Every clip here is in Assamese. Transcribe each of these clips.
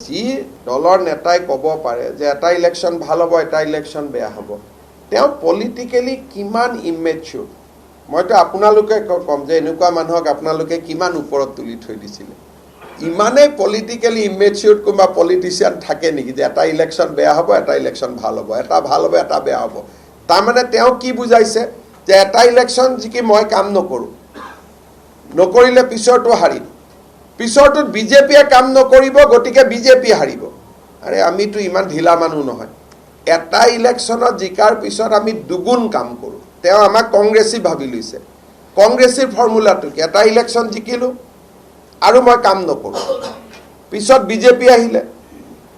যি দলৰ নেতাই ক'ব পাৰে যে এটা ইলেকশ্যন ভাল হ'ব এটা ইলেকশ্যন বেয়া হ'ব তেওঁ পলিটিক্যালি কিমান ইমেচ্যুৰ মইতো আপোনালোকে কম যে এনেকুৱা মানুহক আপোনালোকে কিমান ওপৰত তুলি থৈ দিছিলে ইমানেই পলিটিক্যালি ইমেচ্যুৰ কোনোবা পলিটিচিয়ান থাকে নেকি যে এটা ইলেকশ্যন বেয়া হ'ব এটা ইলেকশ্যন ভাল হ'ব এটা ভাল হ'ব এটা বেয়া হ'ব তাৰমানে তেওঁ কি বুজাইছে যে এটা ইলেকশ্যন যিকি মই কাম নকৰিলে পিছৰটো হাৰিম পিছৰটোত বিজেপিয়ে কাম নকৰিব গতিকে বিজেপি হাৰিব আৰে আমিতো ইমান ঢিলা মানুহ নহয় এটা ইলেকশ্যনত জিকাৰ পিছত আমি দুগুণ কাম কৰোঁ তেওঁ আমাক কংগ্ৰেছী ভাবি লৈছে কংগ্ৰেছীৰ ফৰ্মুলাটো কি এটা ইলেকশ্যন জিকিলোঁ আৰু মই কাম নকৰোঁ পিছত বিজেপি আহিলে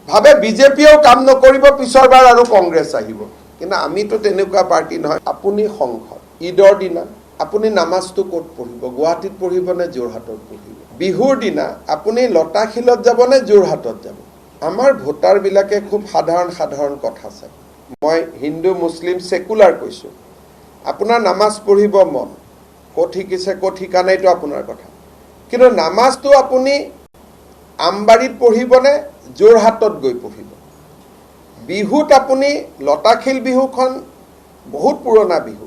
ভাবে বিজেপিয়েও কাম নকৰিব পিছৰবাৰ আৰু কংগ্ৰেছ আহিব কিন্তু আমিতো তেনেকুৱা পাৰ্টি নহয় আপুনি সংসদ ঈদৰ দিনা আপুনি নামাজটো ক'ত পঢ়িব গুৱাহাটীত পঢ়িব নে যোৰহাটত পঢ়িব বিহুৰ দিনা আপুনি লতাশিলত যাব নে যোৰহাটত যাব আমাৰ ভোটাৰবিলাকে খুব সাধাৰণ কথা চায় মই হিন্দু মুছলিম সেকুলাৰ কৈছোঁ আপোনাৰ নামাজ পঢ়িব মন ক'ত শিকিছে ক'ত শিকা নাইতো আপোনাৰ কথা কিন্তু নামাজটো আপুনি আমবাৰীত পঢ়িবনে যোৰহাটত গৈ পঢ়িব বিহুত আপুনি লতাশিল বিহুখন বহুত পুৰণা বিহু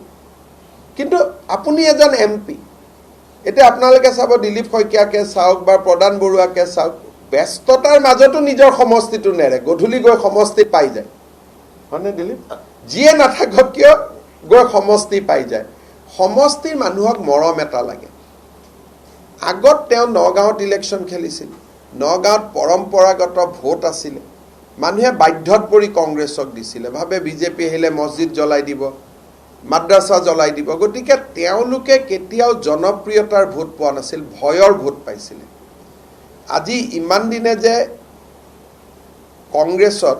কিন্তু আপুনি এজন এমপি এতিয়া আপোনালোকে চাব দিলীপ শইকীয়াকে চাওক বা প্ৰদান বৰুৱাকে চাওক ব্যস্ততাৰ মাজতো নিজৰ সমষ্টিটো নেৰে গধূলি গৈ সমষ্টি পাই যায় হয়নে দিলীপ যিয়ে নাথাকক কিয় গৈ সমষ্টি পাই যায় সমষ্টিৰ মানুহক মৰম এটা লাগে আগত তেওঁ নগাঁৱত ইলেকশ্যন খেলিছিল নগাঁৱত পৰম্পৰাগত ভোট আছিলে মানুহে বাধ্যত পৰি কংগ্ৰেছক দিছিলে ভাবে বিজেপি আহিলে মছজিদ জ্বলাই দিব মাদ্ৰাছা জ্বলাই দিব গতিকে তেওঁলোকে কেতিয়াও জনপ্ৰিয়তাৰ ভোট পোৱা নাছিল ভয়ৰ ভোট পাইছিলে আজি ইমান দিনে যে কংগ্ৰেছত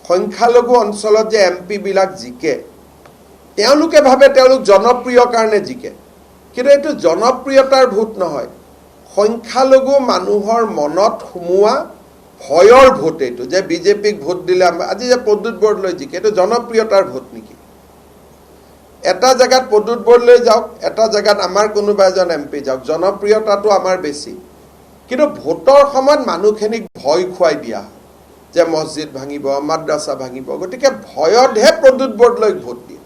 সংখ্যালঘু অঞ্চলত যে এমপি বিলাক জিকে তেওঁলোকে ভাবে তেওঁলোক জনপ্ৰিয় কাৰণে জিকে কিন্তু এইটো জনপ্ৰিয়তাৰ ভোট নহয় সংখ্যালঘু মানুহৰ মনত সোমোৱা ভয়ৰ ভোট এইটো যে বিজেপিক ভোট দিলে আজি যে প্ৰদ্যুৎ বৰদলৈ জিকে এইটো জনপ্ৰিয়তাৰ ভোট নেকি এটা জায়গাত প্ৰদ্যুৎ বৰদলৈ যাওক এটা জায়গাত আমাৰ কোনোবা এজন এমপি যাওক জনপ্ৰিয়তাটো আমাৰ বেছি কিন্তু ভোটৰ সময়ত মানুহখিনিক ভয় খুৱাই দিয়া যে মছজিদ ভাঙিব মাদ্ৰাছা ভাঙিব গতিকে ভয়তহে প্ৰদ্যুৎ বৰদলৈক ভোট দিয়ে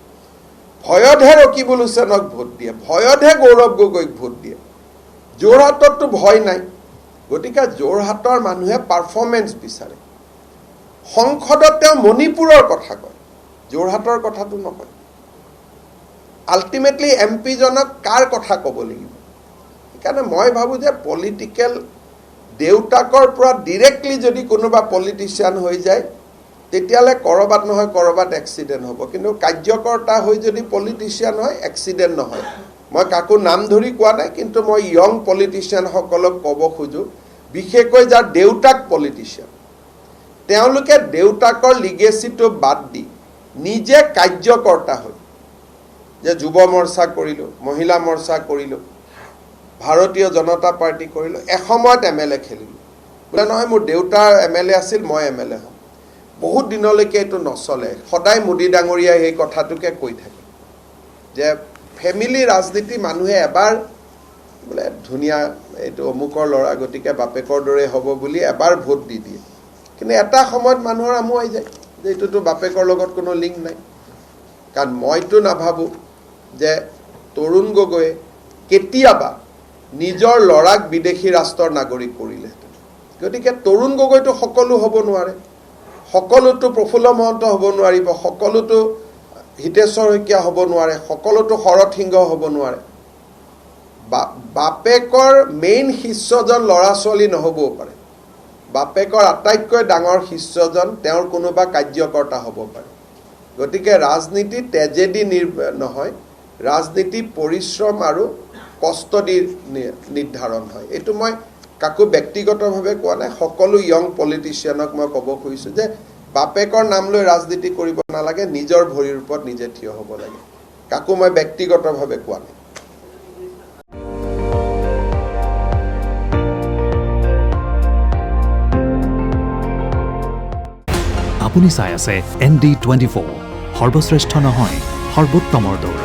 ভয়তহে ৰকিবুল হুছেইনক ভোট দিয়ে ভয়তহে গৌৰৱ গগৈক ভোট দিয়ে যোৰহাটততো ভয় নাই গতিকে যোৰহাটৰ মানুহে পাৰফৰ্মেন্স বিচাৰে সংসদত তেওঁ মণিপুৰৰ কথা কয় যোৰহাটৰ কথাটো নকয় আল্টিমেটলি এমপি জনক কাৰ কথা ক'ব লাগিব সেইকাৰণে মই ভাবোঁ যে পলিটিকেল দেউতাকৰ পৰা ডিৰেক্টলি যদি কোনোবা পলিটিচিয়ান হৈ যায় তেতিয়াহ'লে ক'ৰবাত নহয় ক'ৰবাত এক্সিডেণ্ট হ'ব কিন্তু কাৰ্যকৰ্তা হৈ যদি পলিটিচিয়ান হয় এক্সিডেণ্ট নহয় মই কাকো নাম ধৰি কোৱা নাই কিন্তু মই ইয়ং পলিটিচিয়ানসকলক ক'ব খোজোঁ বিশেষকৈ যাৰ দেউতাক পলিটিচিয়ান তেওঁলোকে দেউতাকৰ লিগেচিটো বাদ দি নিজে কাৰ্যকৰ্তা হৈ যে যুৱ মৰ্চা কৰিলোঁ মহিলা মৰ্চা কৰিলোঁ ভাৰতীয় জনতা পাৰ্টি কৰিলোঁ এসময়ত MLA খেলিলোঁ বোলে নহয় মোৰ দেউতাৰ MLA আছিল মই MLA হ'ম বহুত দিনলৈকে এইটো নচলে সদায় মোদী ডাঙৰীয়াই সেই কথাটোকে কৈ থাকে যে ফেমিলি ৰাজনীতি মানুহে এবাৰ বোলে ধুনীয়া এইটো অমুকৰ ল'ৰা গতিকে বাপেকৰ দৰে হ'ব বুলি এবাৰ ভোট দি দিয়ে কিন্তু এটা সময়ত মানুহৰ আমুৱাই যায় যে এইটোতো বাপেকৰ লগত কোনো লিংক নাই কাৰণ মইতো নাভাবোঁ যে তৰুণ গগৈয়ে কেতিয়াবা নিজৰ ল'ৰাক বিদেশী ৰাষ্ট্ৰৰ নাগৰিক কৰিলেহেঁতেন গতিকে তৰুণ গগৈতো সকলো হ'ব নোৱাৰে সকলোতো প্ৰফুল্ল মহন্ত হ'ব নোৱাৰিব সকলোতো হিতেশ্বৰ শইকীয়া হ'ব নোৱাৰে সকলোতো শৰৎ সিংহ হ'ব নোৱাৰে বাপেকৰ মেইন শিষ্যজন ল'ৰা ছোৱালী নহ'বও পাৰে বাপেকৰ আটাইতকৈ ডাঙৰ শিষ্যজন তেওঁৰ কোনোবা কাৰ্যকৰ্তা হ'ব পাৰে গতিকে ৰাজনীতি তেজেদি নহয় ৰাজনীতি পৰিশ্ৰম আৰু কষ্ট দি নিৰ্ধাৰণ হয় এইটো মই কাকো ব্যক্তিগতভাৱে কোৱা নাই সকলো ইয়ং পলিটিচিয়ানক মই ক'ব খুজিছোঁ যে বাপেকৰ নাম লৈ ৰাজনীতি কৰিব নালাগে নিজৰ ভৰিৰ ওপৰত নিজে থিয় হ'ব লাগে কাকো মই ব্যক্তিগতভাৱে কোৱা নাই আপুনি চাই আছে ND24 সৰ্বশ্ৰেষ্ঠ নহয় সৰ্বোত্তমৰ দৌৰ